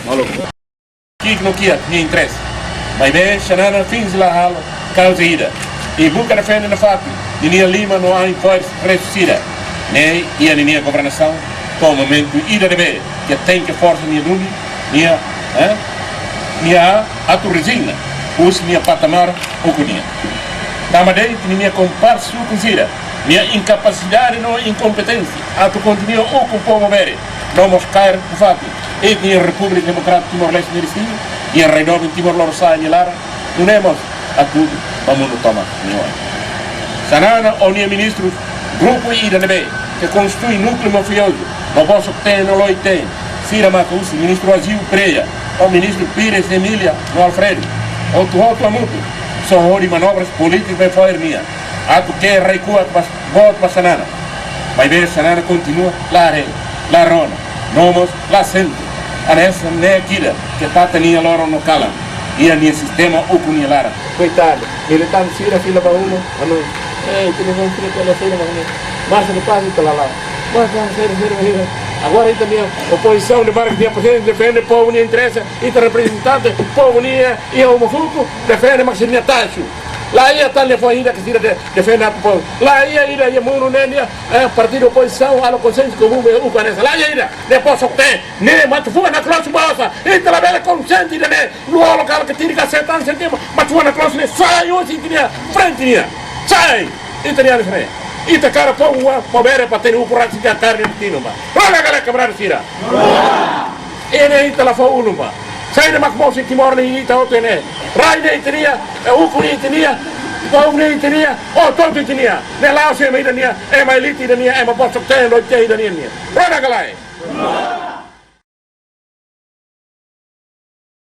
maluco. Que não quer, me interessa. Mas bem, Xanana fins lá halo, causa ida. E busca defende na fato, de Nia Lima não há força ressuscida. Nem e a minha governação, com o momento ida de ver, que tem que força minha dúvida, minha autorresigna, usa minha patamar ou coninha. Tamadei que minha comparsa o considera, minha incapacidade não incompetência, a tu continua ou com o povo ver, vamos cair por fato. E minha República Democrática Timor-Leste e a Reino Timor-Leste e Lara, unemos a tudo, vamos no tomar. Sanana, o minha ministro, grupo IDNB, que constitui núcleo mafioso, no vosso tem, no loi tem, Cira Matus, ministro Azil Preia, o ministro Pires Emília, no Alfredo, o Tuoto Amuto, são de manobras políticas para fazer minha. A tu que recua, voto para Sanana. Mas ver Sanana continua lá, lá rona, nomos lá centro. A nessa nem aquilo que está tendo loro no cala. E a minha sistema o cunia lara. Coitado, ele está no Cira, fila para uno, a nós. Ei, tu não vai ter que ela sair, mas não passa de lá. Mas não sei, agora aí também a oposição de Marcos de Aposente defende o povo, não interessa, e o representante do povo, e o Mofuco defende Maximiliano Tacho. Lá ia estar levando ainda que se defende o povo. Lá ia ir a mundo, o partido de oposição, a consenso comum, o conhece. Lá ia ir, depois o que tem, nem mas foi na classe baixa, e pela velha consciente, no local que tinha que acertar, mas foi na classe, sai hoje, tinha frente, sai, e tinha de frente. E te cara povo mover para ter curado de carne de tino, olha galera quebrar Cira. E nem te la foi uno, sai de Macmos e Timor nem tá outro né. Rai nem tinha, o curi tinha, povo nem tinha, o todo tinha. Ne lá se me tinha, é mais elite tinha, é mais posto tem, não tem tinha. Olha galera.